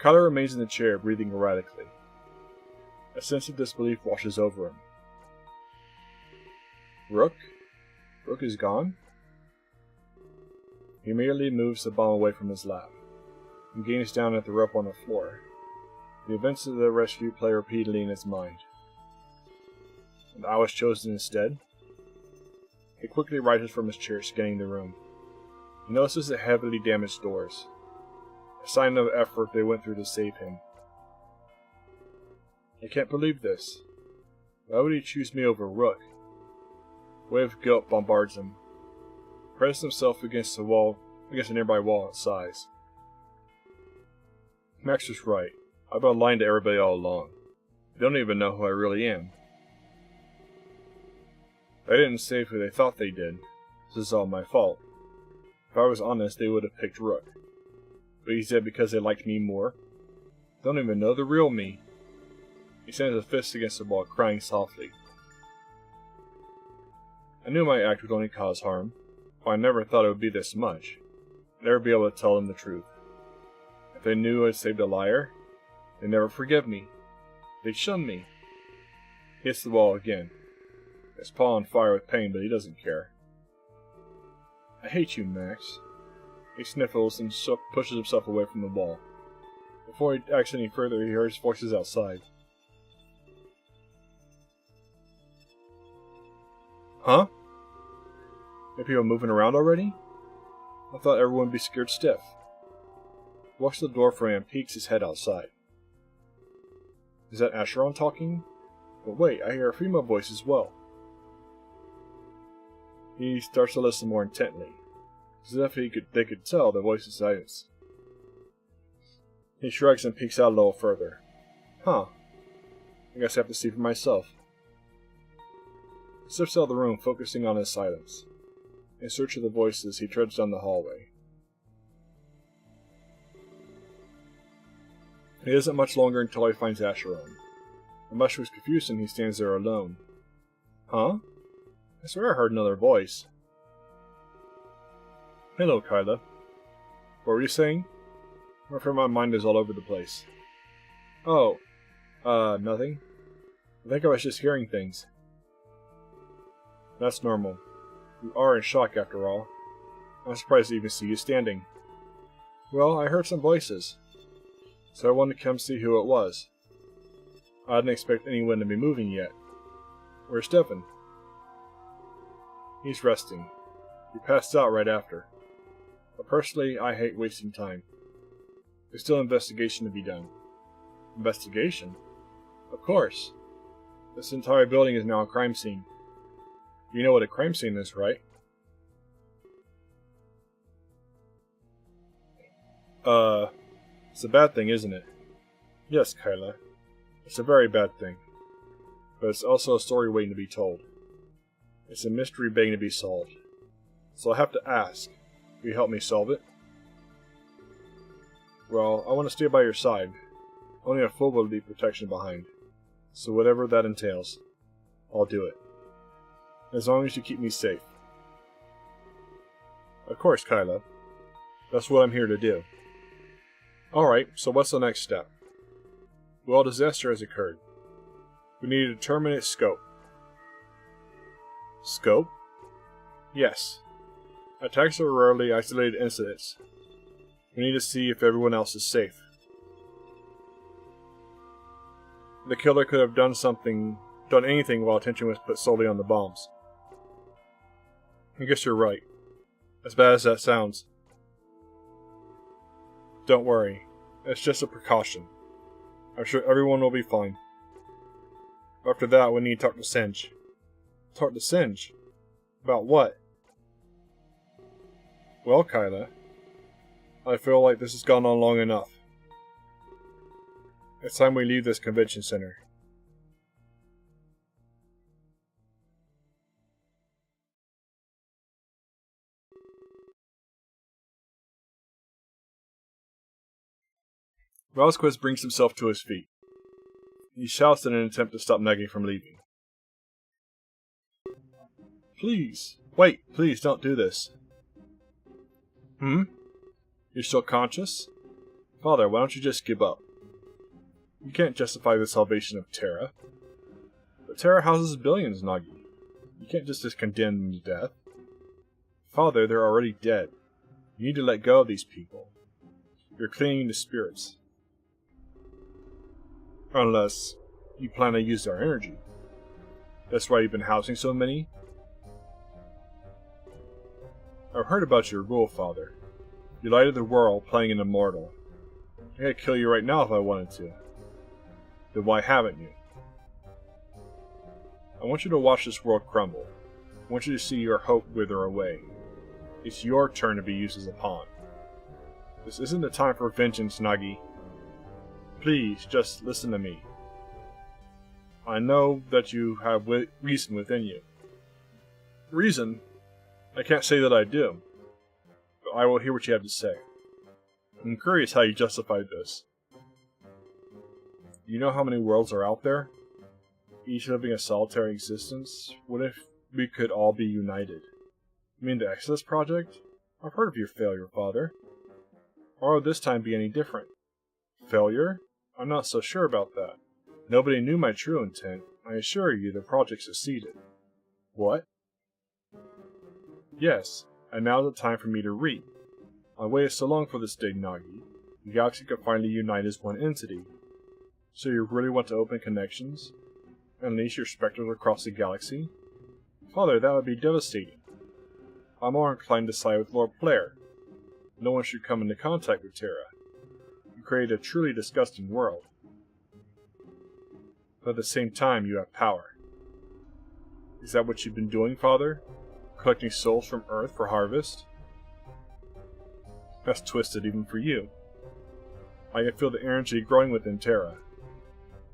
Kyler remains in the chair, breathing erratically. A sense of disbelief washes over him. Rook? Rook is gone? He immediately moves the bomb away from his lap and gazes down at the rope on the floor. The events of the rescue play repeatedly in his mind. And I was chosen instead? He quickly rises from his chair, scanning the room. He notices the heavily damaged doors, a sign of effort they went through to save him. I can't believe this. Why would he choose me over Rook? A wave of guilt bombards him. He presses himself against a nearby wall and sighs. Max was right. I've been lying to everybody all along. They don't even know who I really am. They didn't save who they thought they did. This is all my fault. If I was honest, they would have picked Rook. But he said because they liked me more. They don't even know the real me. He sends his fist against the wall, crying softly. I knew my act would only cause harm, but I never thought it would be this much. I'd never be able to tell them the truth. If they knew I'd saved a liar, they'd never forgive me. They'd shun me. He hits the wall again. His paw on fire with pain, but he doesn't care. I hate you, Max. He sniffles and pushes himself away from the wall. Before he acts any further, he hears voices outside. Huh? Are people moving around already? I thought everyone would be scared stiff. He walks to the door frame and peeks his head outside. Is that Acheron talking? But wait, I hear a female voice as well. He starts to listen more intently, as if they could tell the voice is silence. He shrugs and peeks out a little further. Huh. I guess I have to see for myself. He steps out of the room, focusing on his silence. In search of the voices, he treads down the hallway. It isn't much longer until he finds Acheron. Much to his confusion, he stands there alone. Huh? I swear I heard another voice. Hello, Kyla. What were you saying? I'm afraid my mind is all over the place. Oh, nothing. I think I was just hearing things. That's normal. You are in shock after all. I'm surprised to even see you standing. Well, I heard some voices, so I wanted to come see who it was. I didn't expect anyone to be moving yet. Where's Stefan? He's resting. He passed out right after. But personally, I hate wasting time. There's still an investigation to be done. Investigation? Of course. This entire building is now a crime scene. You know what a crime scene is, right? It's a bad thing, isn't it? Yes, Kyla. It's a very bad thing. But it's also a story waiting to be told. It's a mystery begging to be solved. So I have to ask, will you help me solve it? Well, I want to stay by your side. Only a fool will leave protection behind. So whatever that entails, I'll do it. As long as you keep me safe. Of course, Kyla. That's what I'm here to do. Alright, so what's the next step? Well, a disaster has occurred. We need to determine its scope. Scope? Yes. Attacks are rarely isolated incidents. We need to see if everyone else is safe. The killer could have done anything while attention was put solely on the bombs. I guess you're right. As bad as that sounds. Don't worry. It's just a precaution. I'm sure everyone will be fine. After that, we need to talk to Singe. Talk to Singe? About what? Well, Kyla, I feel like this has gone on long enough. It's time we leave this convention center. Vasquez brings himself to his feet. He shouts in an attempt to stop Nagy from leaving. Please, wait, please don't do this. You're still conscious? Father, why don't you just give up? You can't justify the salvation of Terra. But Terra houses billions, Nagi. You can't just condemn them to death. Father, they're already dead. You need to let go of these people. You're clinging to spirits. Unless you plan to use their energy. That's why you've been housing so many? I've heard about your rule, Father. You lighted the world, playing an immortal. I could kill you right now if I wanted to. Then why haven't you? I want you to watch this world crumble. I want you to see your hope wither away. It's your turn to be used as a pawn. This isn't the time for vengeance, Nagi. Please, just listen to me. I know that you have reason within you. Reason? I can't say that I do. But I will hear what you have to say. I'm curious how you justified this. You know how many worlds are out there? Each living a solitary existence? What if we could all be united? You mean the Exodus Project? I've heard of your failure, Father. Or will this time be any different? Failure? I'm not so sure about that. Nobody knew my true intent. I assure you the project succeeded. What? Yes, and now's the time for me to reap. I waited so long for this day, Nagi. The galaxy could finally unite as one entity. So you really want to open connections? Unleash your specters across the galaxy? Father, that would be devastating. I'm more inclined to side with Lord Blair. No one should come into contact with Terra. You create a truly disgusting world. But at the same time, you have power. Is that what you've been doing, Father? Collecting souls from Earth for harvest? That's twisted even for you. I can feel the energy growing within Terra.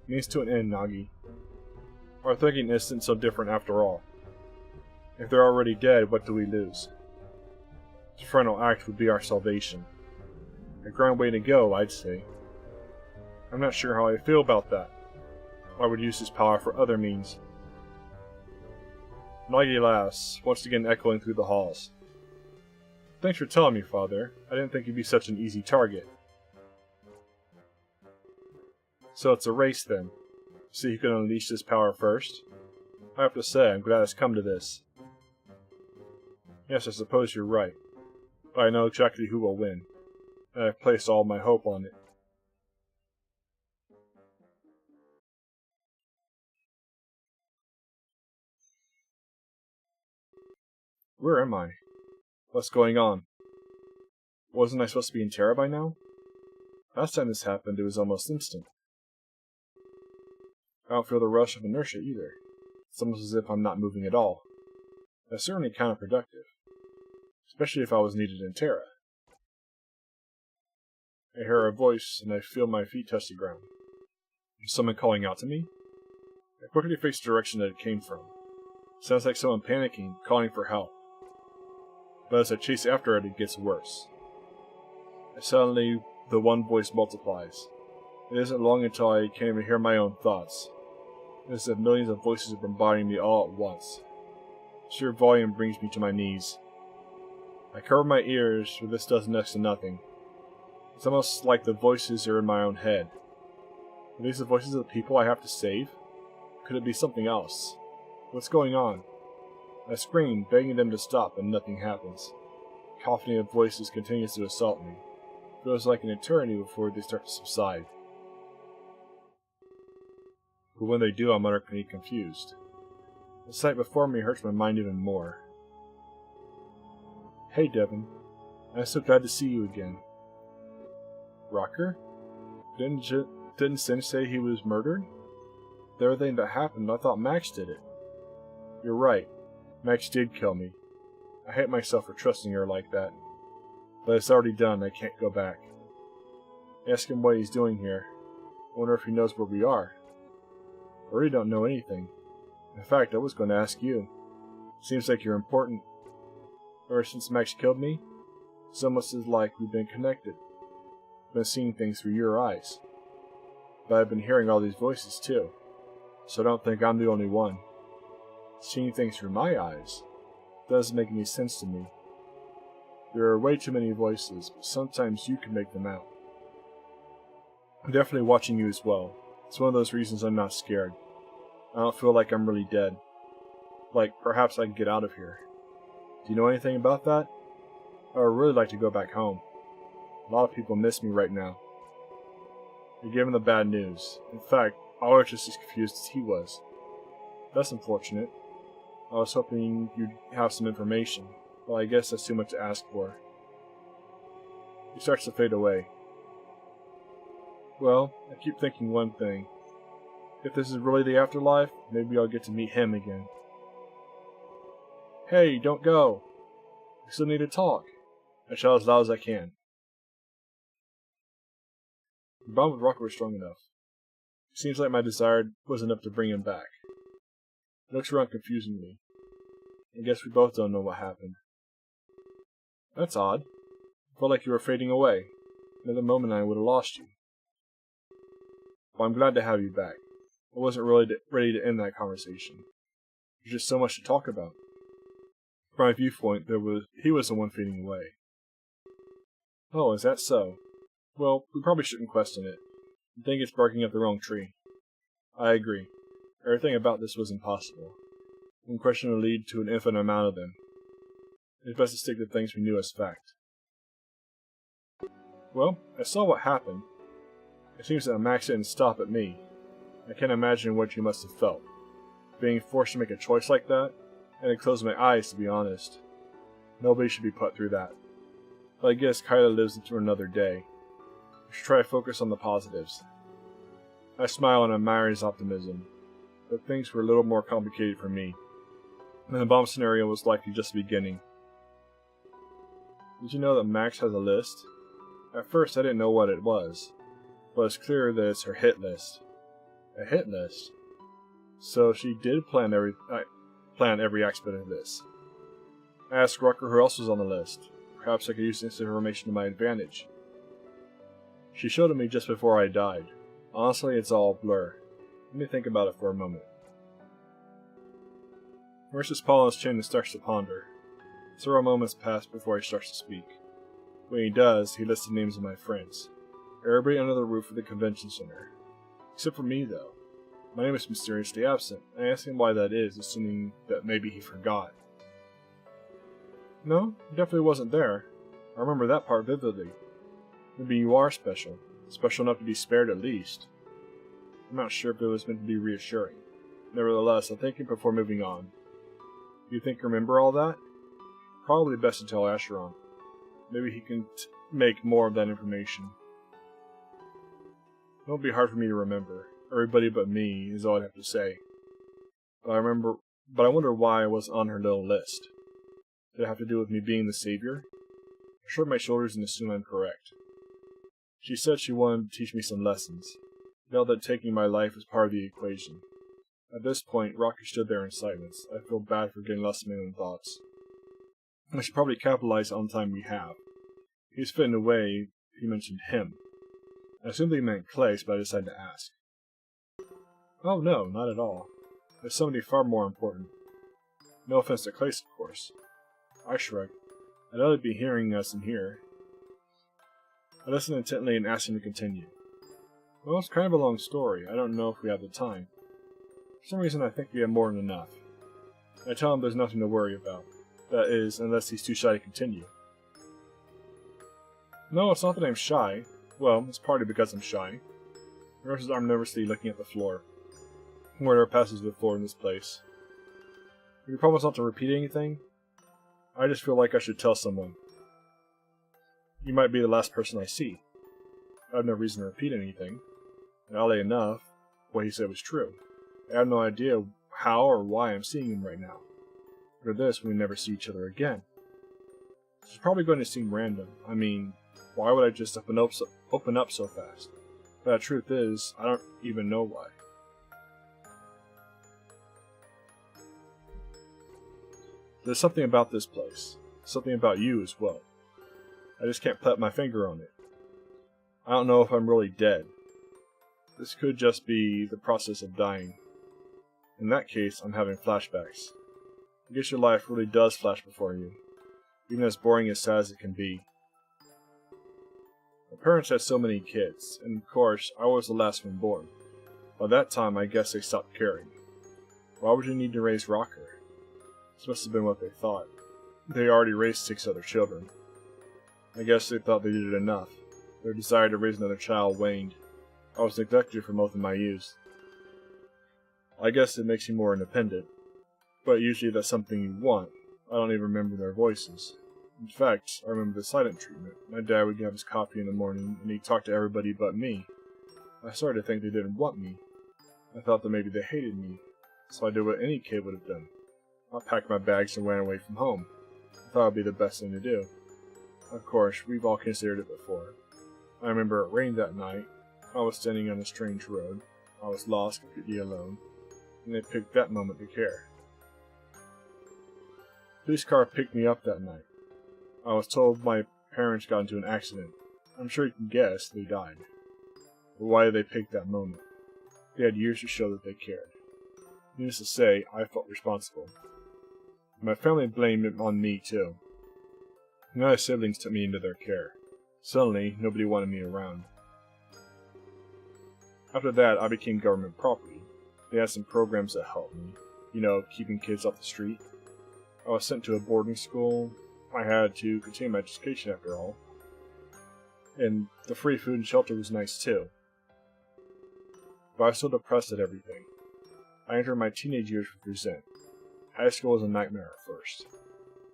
It means to an end, Nagi. Our thinking isn't so different after all. If they're already dead, what do we lose? The final act would be our salvation. A grand way to go, I'd say. I'm not sure how I feel about that. I would use his power for other means. Nagi laughs, once again echoing through the halls. Thanks for telling me, Father. I didn't think you'd be such an easy target. So it's a race then. See who can unleash this power first? I have to say, I'm glad it's come to this. Yes, I suppose you're right. But I know exactly who will win. And I've placed all my hope on it. Where am I? What's going on? Wasn't I supposed to be in Terra by now? Last time this happened, it was almost instant. I don't feel the rush of inertia either. It's almost as if I'm not moving at all. That's certainly counterproductive. Especially if I was needed in Terra. I hear a voice, and I feel my feet touch the ground. Is someone calling out to me? I quickly face the direction that it came from. Sounds like someone panicking, calling for help. But as I chase after it, it gets worse. And suddenly, the one voice multiplies. It isn't long until I can't even hear my own thoughts. It is as if millions of voices are bombarding me all at once. Sheer volume brings me to my knees. I cover my ears, but this does next to nothing. It's almost like the voices are in my own head. Are these the voices of the people I have to save? Could it be something else? What's going on? I scream, begging them to stop, and nothing happens. The cacophony of voices continues to assault me. It feels like an eternity before they start to subside. But when they do, I'm utterly confused. The sight before me hurts my mind even more. Hey, Devin. I'm so glad to see you again. Rocker? Didn't Sin say he was murdered? With everything that happened, I thought Max did it. You're right. Max did kill me. I hate myself for trusting her like that. But it's already done, I can't go back. Ask him what he's doing here. I wonder if he knows where we are. I really don't know anything. In fact, I was going to ask you. Seems like you're important. Ever since Max killed me, it's almost as like we've been connected. I've been seeing things through your eyes. But I've been hearing all these voices too, so I don't think I'm the only one. Seeing things through my eyes doesn't make any sense to me. There are way too many voices, but sometimes you can make them out. I'm definitely watching you as well. It's one of those reasons I'm not scared. I don't feel like I'm really dead. Like, perhaps I can get out of here. Do you know anything about that? I would really like to go back home. A lot of people miss me right now. You're given the bad news. In fact, I was just as confused as he was. That's unfortunate. I was hoping you'd have some information, but I guess that's too much to ask for. He starts to fade away. Well, I keep thinking one thing. If this is really the afterlife, maybe I'll get to meet him again. Hey, don't go! We still need to talk. I shout as loud as I can. The bond with Rocker was strong enough. It seems like my desire was enough to bring him back. He looks around confusingly. I guess we both don't know what happened. That's odd. I felt like you were fading away. Another moment and I would have lost you. Well, I'm glad to have you back. I wasn't really ready to end that conversation. There's just so much to talk about. From my viewpoint, he was the one fading away. Oh, is that so? Well, we probably shouldn't question it. I think it's barking up the wrong tree. I agree. Everything about this was impossible. One question would lead to an infinite amount of them. It's best to stick to things we knew as fact. Well, I saw what happened. It seems that Max didn't stop at me. I can't imagine what you must have felt. Being forced to make a choice like that, and I closed my eyes, to be honest. Nobody should be put through that. But I guess Kyla lives into another day. We should try to focus on the positives. I smile and admire his optimism, but things were a little more complicated for me, and the bomb scenario was likely just the beginning. Did you know that Max has a list? At first I didn't know what it was, but it's clear that it's her hit list. A hit list? So she did plan every aspect of this. I asked Rucker who else was on the list. Perhaps I could use this information to my advantage. She showed it me just before I died. Honestly, it's all a blur. Let me think about it for a moment. He rests his paw on his chin and starts to ponder. Several moments pass before he starts to speak. When he does, he lists the names of my friends. Everybody under the roof of the convention center. Except for me, though. My name is mysteriously absent. I ask him why that is, assuming that maybe he forgot. No, he definitely wasn't there. I remember that part vividly. Maybe you are special. Special enough to be spared at least. I'm not sure if it was meant to be reassuring. Nevertheless, I'm thinking before moving on. Do you think you remember all that? Probably best to tell Acheron. Maybe he can make more of that information. It won't be hard for me to remember. Everybody but me is all I'd have to say. But I wonder why I was on her little list. Did it have to do with me being the savior? I shrug my shoulders and assume I'm correct. She said she wanted to teach me some lessons. Felt that taking my life was part of the equation. At this point, Rocky stood there in silence. I feel bad for getting lost in my own thoughts. I should probably capitalize on the time we have. He's fitting away. He mentioned him. I assumed he meant Clay, but I decided to ask. Oh no, not at all. There's somebody far more important. No offense to Clay, of course. I shrugged. I doubt he'd be hearing us in here. I listened intently and asked him to continue. Well, it's kind of a long story. I don't know if we have the time. For some reason I think we have more than enough. I tell him there's nothing to worry about. That is, unless he's too shy to continue. No, it's not that I'm shy. Well, it's partly because I'm shy. He rests his arm nervously, looking at the floor. Where passes before in this place. Would you promise not to repeat anything? I just feel like I should tell someone. You might be the last person I see. I have no reason to repeat anything. And oddly enough, what he said was true. I have no idea how or why I'm seeing him right now. After this, we never see each other again. This is probably going to seem random. I mean, why would I just open up so fast? But the truth is, I don't even know why. There's something about this place. Something about you as well. I just can't put my finger on it. I don't know if I'm really dead. This could just be the process of dying. In that case, I'm having flashbacks. I guess your life really does flash before you, even as boring and sad as it can be. My parents had so many kids, and of course, I was the last one born. By that time, I guess they stopped caring. Why would you need to raise Rocker? This must have been what they thought. They already raised 6 other children. I guess they thought they did it enough. Their desire to raise another child waned. I was neglected for most of my youth. I guess it makes you more independent. But usually that's something you want. I don't even remember their voices. In fact, I remember the silent treatment. My dad would have his coffee in the morning, and he'd talk to everybody but me. I started to think they didn't want me. I thought that maybe they hated me, so I did what any kid would have done. I packed my bags and ran away from home. I thought it would be the best thing to do. Of course, we've all considered it before. I remember it rained that night. I was standing on a strange road. I was lost, completely alone, and they picked that moment to care. The police car picked me up that night. I was told my parents got into an accident. I'm sure you can guess they died. But why did they pick that moment? They had years to show that they cared. Needless to say, I felt responsible. My family blamed it on me too. None of my siblings took me into their care. Suddenly, nobody wanted me around. After that, I became government property. They had some programs that helped me. You know, keeping kids off the street. I was sent to a boarding school. I had to continue my education after all. And the free food and shelter was nice too. But I was still depressed at everything. I entered my teenage years with resent. High school was a nightmare at first.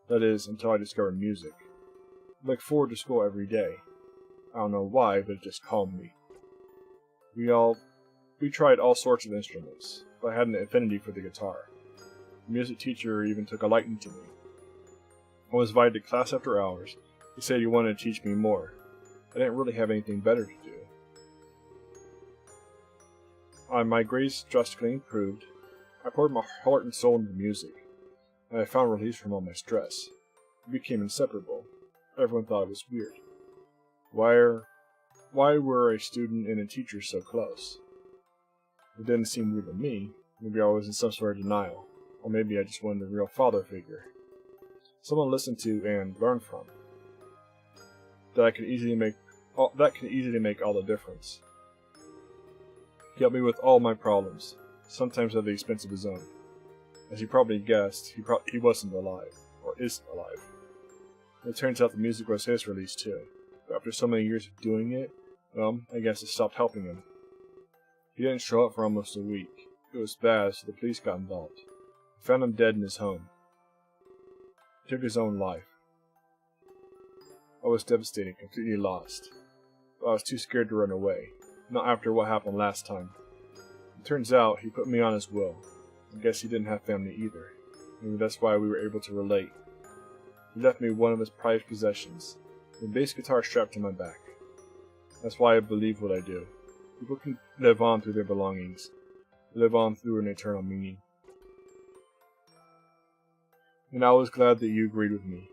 That is, until I discovered music. I looked forward to school every day. I don't know why, but it just calmed me. We tried all sorts of instruments, but I had an affinity for the guitar. The music teacher even took a liking to me. I was invited to class after hours. He said he wanted to teach me more. I didn't really have anything better to do. My grades drastically improved. I poured my heart and soul into music, and I found release from all my stress. We became inseparable. Everyone thought it was weird. Why were a student and a teacher so close? It didn't seem weird to me. Maybe I was in some sort of denial, or maybe I just wanted a real father figure. Someone to listen to and learn from. That could easily make all the difference. He helped me with all my problems, sometimes at the expense of his own. As you probably guessed, he wasn't alive, or isn't alive. It turns out the music was his release too, but after so many years of doing it, well, I guess it stopped helping him. He didn't show up for almost a week. It was bad, so the police got involved. They found him dead in his home. He took his own life. I was devastated, completely lost. But I was too scared to run away, not after what happened last time. It turns out he put me on his will. I guess he didn't have family either. Maybe that's why we were able to relate. He left me one of his prized possessions, the bass guitar strapped to my back. That's why I believe what I do. People can live on through their belongings, live on through an eternal meaning. And I was glad that you agreed with me.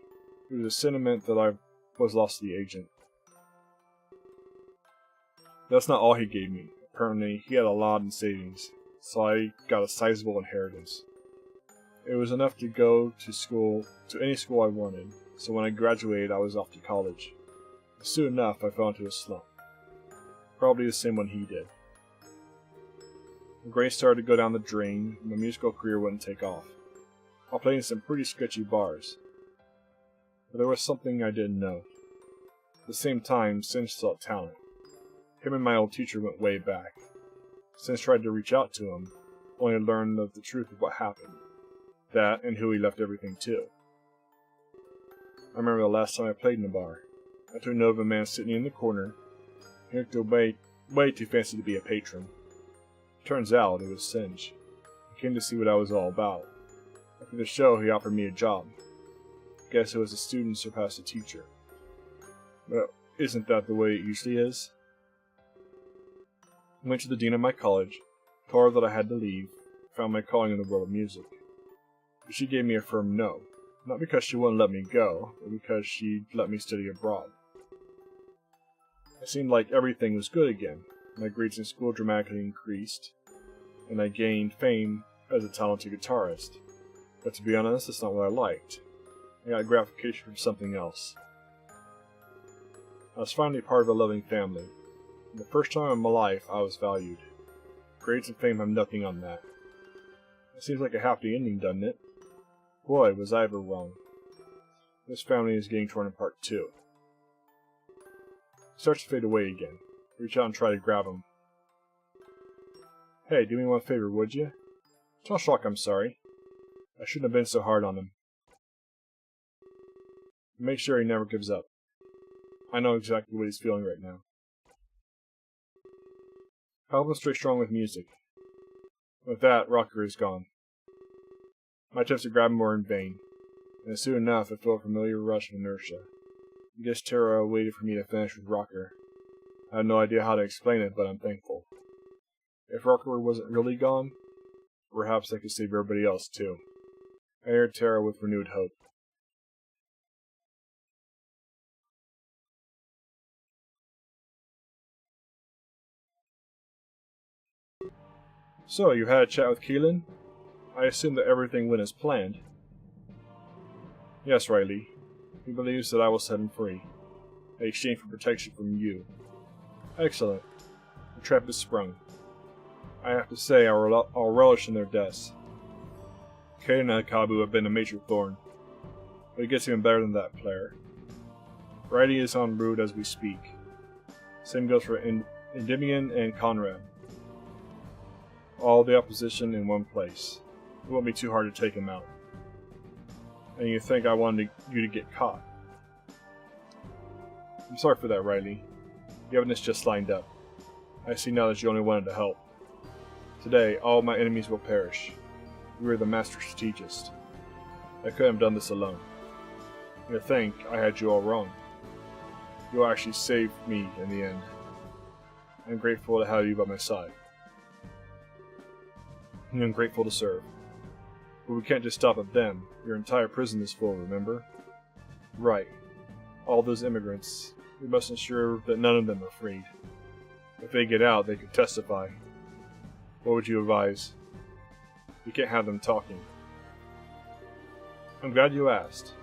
It was a sentiment that I was lost to the agent. That's not all he gave me. Apparently, he had a lot in savings, so I got a sizable inheritance. It was enough to go to any school I wanted, so when I graduated, I was off to college. Soon enough, I fell into a slump. Probably the same one he did. The grades started to go down the drain, and my musical career wouldn't take off. I played in some pretty sketchy bars. But there was something I didn't know. At the same time, Singe saw talent. Him and my old teacher went way back. Singe tried to reach out to him, only to learn of the truth of what happened. That, and who he left everything to. I remember the last time I played in a bar. I took note of a man sitting in the corner. He looked way too fancy to be a patron. Turns out it was Singe. He came to see what I was all about. After the show, he offered me a job. Guess it was a student surpassed a teacher. But isn't that the way it usually is? I went to the dean of my college, told her that I had to leave, found my calling in the world of music. But she gave me a firm no, not because she wouldn't let me go, but because she'd let me study abroad. It seemed like everything was good again. My grades in school dramatically increased, and I gained fame as a talented guitarist. But to be honest, that's not what I liked. I got gratification from something else. I was finally part of a loving family. For the first time in my life, I was valued. Grades and fame have nothing on that. It seems like a happy ending, doesn't it? Boy, was I ever wrong. This family is getting torn apart too. He starts to fade away again. Reach out and try to grab him. Hey, do me one favor, would you? Tell Shock I'm sorry. I shouldn't have been so hard on him. Make sure he never gives up. I know exactly what he's feeling right now. Help him stay strong with music. With that, Rocker is gone. My attempts to grab him were in vain, and soon enough I felt a familiar rush of inertia. I guess Terra waited for me to finish with Rocker. I have no idea how to explain it, but I'm thankful. If Rocker wasn't really gone, perhaps I could save everybody else too. I entered Terra with renewed hope. So, you had a chat with Keelan? I assume that everything went as planned. Yes, Riley. He believes that I will set him free, in exchange for protection from you. Excellent. The trap is sprung. I have to say I'll relish in their deaths. Kaden and Kabu have been a major thorn, but it gets even better than that, player. Riley is en route as we speak. Same goes for Endymion and Conrad. All the opposition in one place. It won't be too hard to take him out. And you think I wanted you to get caught. I'm sorry for that, Riley. The evidence just lined up. I see now that you only wanted to help. Today, all my enemies will perish. You are the master strategist. I couldn't have done this alone. And to think I had you all wrong. You actually saved me in the end. I'm grateful to have you by my side. And I'm grateful to serve. But we can't just stop at them. Your entire prison is full, remember? Right. All those immigrants. We must ensure that none of them are freed. If they get out, they could testify. What would you advise? We can't have them talking. I'm glad you asked.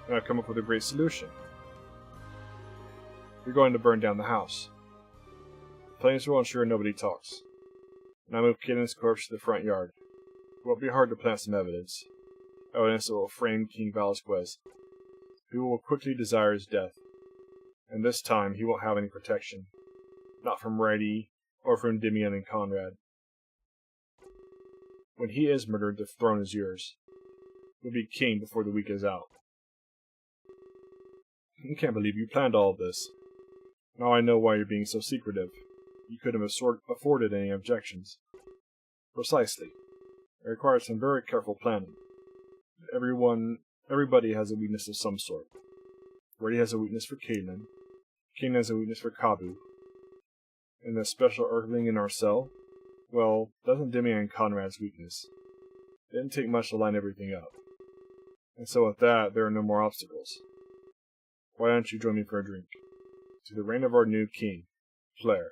And I've come up with a great solution. You're going to burn down the house. Flames will ensure nobody talks. And I move Kaden's corpse to the front yard. It won't be hard to plant some evidence. Evidence that will frame King Velasquez. People will quickly desire his death. And this time he won't have any protection. Not from Riley or from Endymion and Conrad. When he is murdered, the throne is yours. You'll be king before the week is out. I can't believe you planned all of this. Now I know why you're being so secretive. You couldn't have afforded any objections. Precisely. It requires some very careful planning. Everybody has a weakness of some sort. Reddy has a weakness for Kaden. Kaden has a weakness for Kabu. And the special Earthling in our cell? Well, that's Endymion and Conrad's weakness. It didn't take much to line everything up. And so with that, there are no more obstacles. Why don't you join me for a drink? To the reign of our new king, Flair.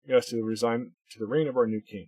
Yes, to the reign of our new king.